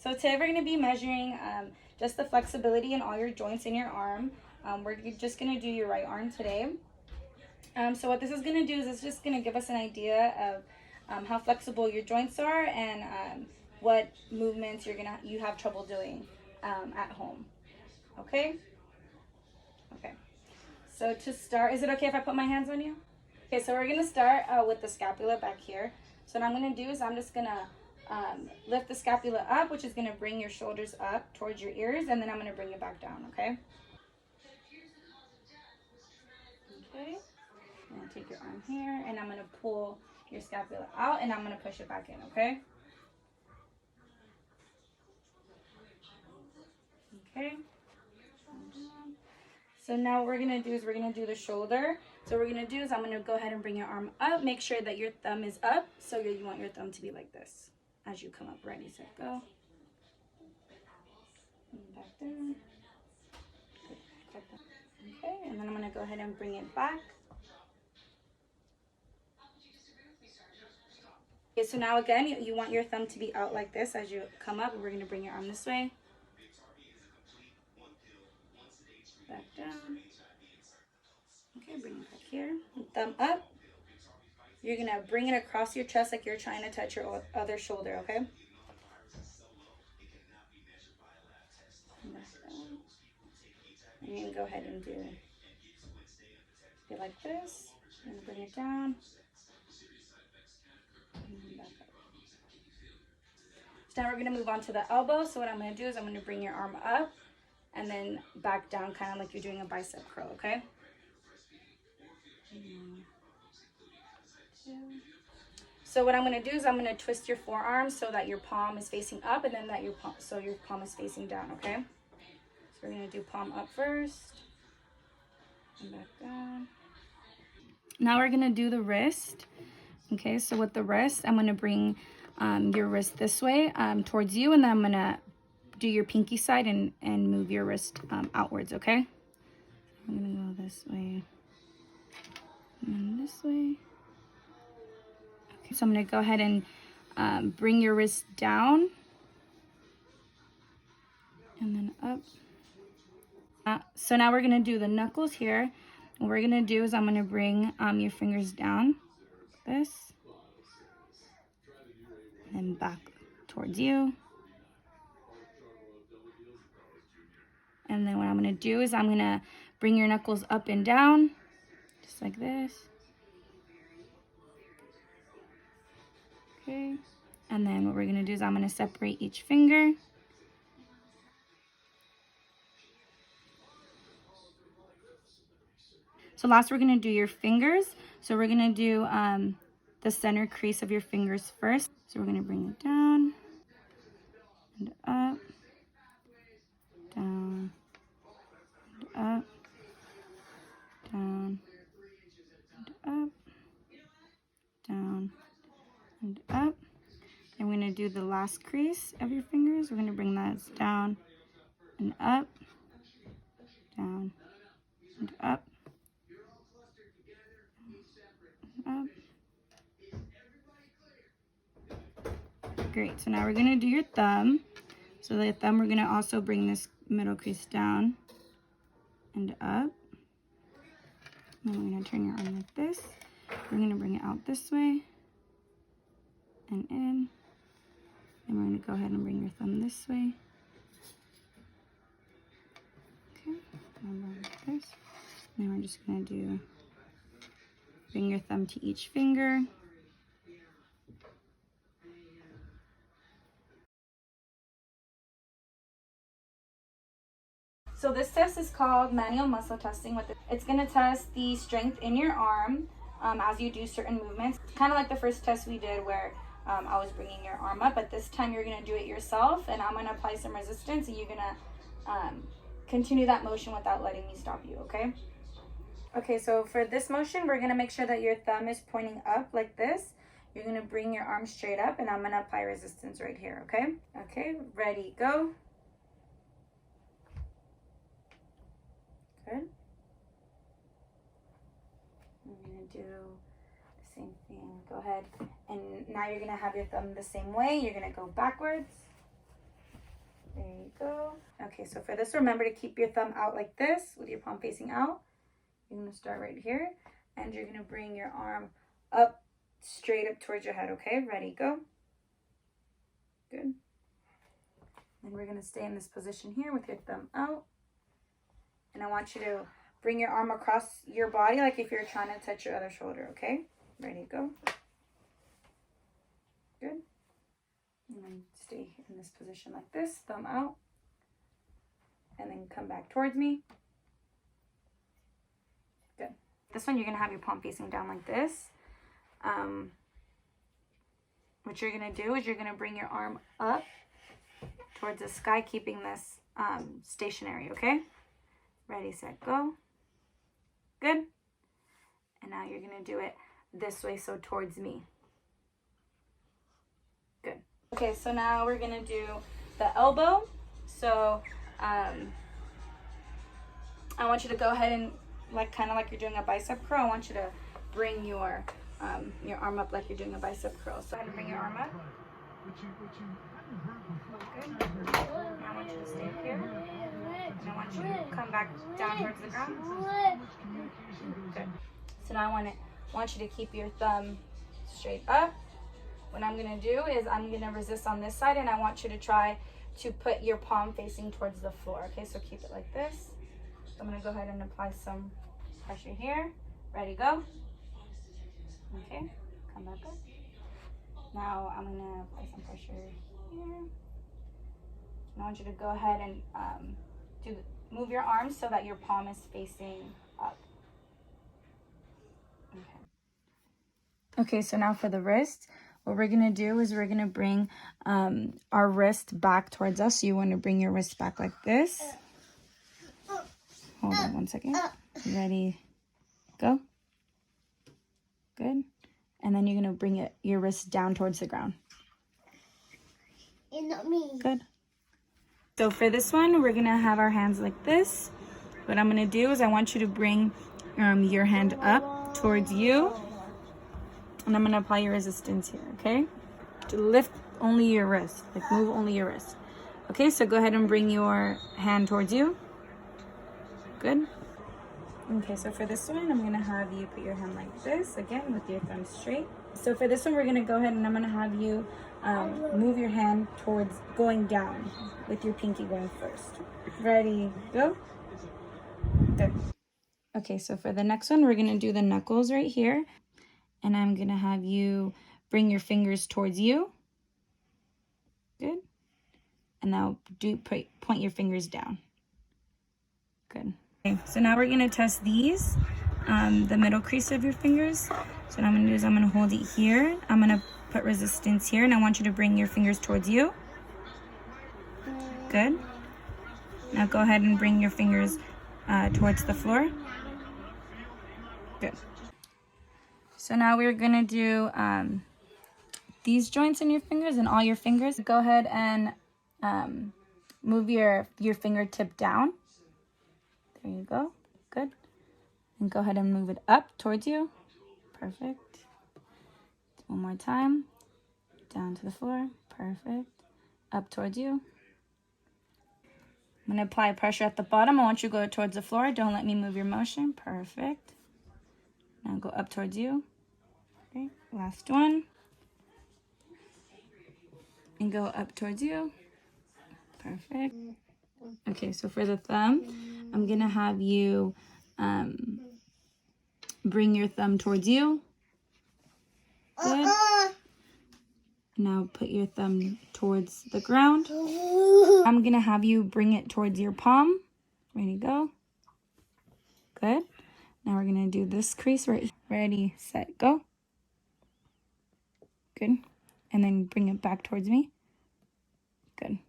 So today we're going to be measuring just the flexibility in all your joints in your arm. We're just going to do your right arm today. So what this is going to do is it's just going to give us an idea of how flexible your joints are and what movements you have trouble doing at home. Okay? Okay. So to start, is it okay if I put my hands on you? Okay, so we're going to start with the scapula back here. So what I'm going to do is I'm just going to lift the scapula up, which is going to bring your shoulders up towards your ears, and then I'm going to bring it back down, okay? Okay. I'm going to take your arm here, and I'm going to pull your scapula out, and I'm going to push it back in, okay? Okay. So now what we're going to do is we're going to do the shoulder. So what we're going to do is I'm going to go ahead and bring your arm up. Make sure that your thumb is up, so you want your thumb to be like this as you come up. Ready, set, go. And back down. Okay, and then I'm going to go ahead and bring it back. Okay, so now again, you want your thumb to be out like this as you come up. We're going to bring your arm this way. Back down. Okay, bring it back here. Thumb up. You're going to bring it across your chest like you're trying to touch your other shoulder, okay? And you're going to go ahead and do it like this. You're going to bring it down. And back up. So now we're going to move on to the elbow. So what I'm going to do is I'm going to bring your arm up and then back down, kind of like you're doing a bicep curl, okay? So what I'm going to do is I'm going to twist your forearm so that your palm is facing up, and then that your palm is facing down, okay? So we're going to do palm up first and back down. Now we're going to do the wrist. Okay, so with the wrist, I'm going to bring your wrist this way towards you, and then I'm going to do your pinky side and move your wrist outwards, okay? I'm going to go this way and this way. Okay, so I'm going to go ahead and bring your wrist down and then up. So now we're going to do the knuckles here. What we're going to do is I'm going to bring your fingers down like this and back towards you. And then what I'm going to do is I'm going to bring your knuckles up and down, just like this. Okay. And then what we're going to do is I'm going to separate each finger. So last we're going to do your fingers. So we're going to do the center crease of your fingers first. So we're going to bring it down and up, down, and up, down, and up, down, and up. And we're going to do the last crease of your fingers. We're going to bring that down and up, down, and up, and up. Great, so now we're going to do your thumb. So the thumb, we're going to also bring this middle crease down and up. And then we're going to turn your arm like this. We're going to bring it out this way and in. And we're going to go ahead and bring your thumb this way. Okay, and like this. Now we're just going to bring your thumb to each finger. So this test is called manual muscle testing. It's going to test the strength in your arm as you do certain movements. Kind of like the first test we did where I was bringing your arm up, but this time you're going to do it yourself, and I'm going to apply some resistance, and you're going to continue that motion without letting me stop you, okay? Okay, so for this motion, we're going to make sure that your thumb is pointing up like this. You're going to bring your arm straight up, and I'm going to apply resistance right here, okay? Okay, ready, go. Good. I'm going to do the same thing. Go ahead. And now you're going to have your thumb the same way. You're going to go backwards. There you go. Okay, so for this, remember to keep your thumb out like this with your palm facing out. You're going to start right here, and you're going to bring your arm up, straight up towards your head, okay? Ready, go. Good. And we're going to stay in this position here with your thumb out. And I want you to bring your arm across your body like if you're trying to touch your other shoulder, okay? Ready, go. Good. And then stay in this position like this, thumb out. And then come back towards me. Good. This one, you're going to have your palm facing down like this. What you're going to do is you're going to bring your arm up towards the sky, keeping this stationary, okay? Ready, set, go. Good. And now you're going to do it this way, so towards me. Good. Okay, so now we're going to do the elbow. So I want you to go ahead and, like, kind of like you're doing a bicep curl, I want you to bring your arm up like you're doing a bicep curl. So go ahead and bring your arm up. Good. Now I want you to stay here. And I want you to come back down towards the ground. Good. So now I want you to keep your thumb straight up. What I'm going to do is I'm going to resist on this side, and I want you to try to put your palm facing towards the floor. Okay, so keep it like this. So I'm going to go ahead and apply some pressure here. Ready, go. Okay, come back up. Now I'm going to apply some pressure here. And I want you to go ahead and move your arms so that your palm is facing up. Okay, so now for the wrist, what we're going to do is we're going to bring our wrist back towards us. So you want to bring your wrist back like this. Hold on one second. Ready, go. Good. And then you're going to bring your wrist down towards the ground. And not me. Good. So for this one, we're going to have our hands like this. What I'm going to do is I want you to bring your hand up towards you. And I'm going to apply your resistance here, okay? To lift only your wrist, like move only your wrist. Okay, so go ahead and bring your hand towards you. Good. Okay, so for this one, I'm going to have you put your hand like this, again, with your thumb straight. So for this one, we're going to go ahead and I'm going to have you move your hand towards going down with your pinky going first. Ready, go. Good. Okay, so for the next one, we're going to do the knuckles right here. And I'm going to have you bring your fingers towards you. Good. And now point your fingers down. Good. Okay, so now we're going to test these, the middle crease of your fingers. So what I'm going to do is I'm going to hold it here. I'm going to put resistance here, and I want you to bring your fingers towards you. Good. Now go ahead and bring your fingers towards the floor. Good. So now we're going to do these joints in your fingers and all your fingers. Go ahead and move your fingertip down. There you go. Good. And go ahead and move it up towards you. Perfect. One more time. Down to the floor. Perfect. Up towards you. I'm going to apply pressure at the bottom. I want you to go towards the floor. Don't let me move your motion. Perfect. Now go up towards you. Okay. Last one. And go up towards you. Perfect. Okay, so for the thumb, I'm going to have you bring your thumb towards you. Good. Now put your thumb towards the ground. I'm going to have you bring it towards your palm. Ready, go. Good. Now we're going to do this crease right here. Ready, set, go. Good. And then bring it back towards me. Good.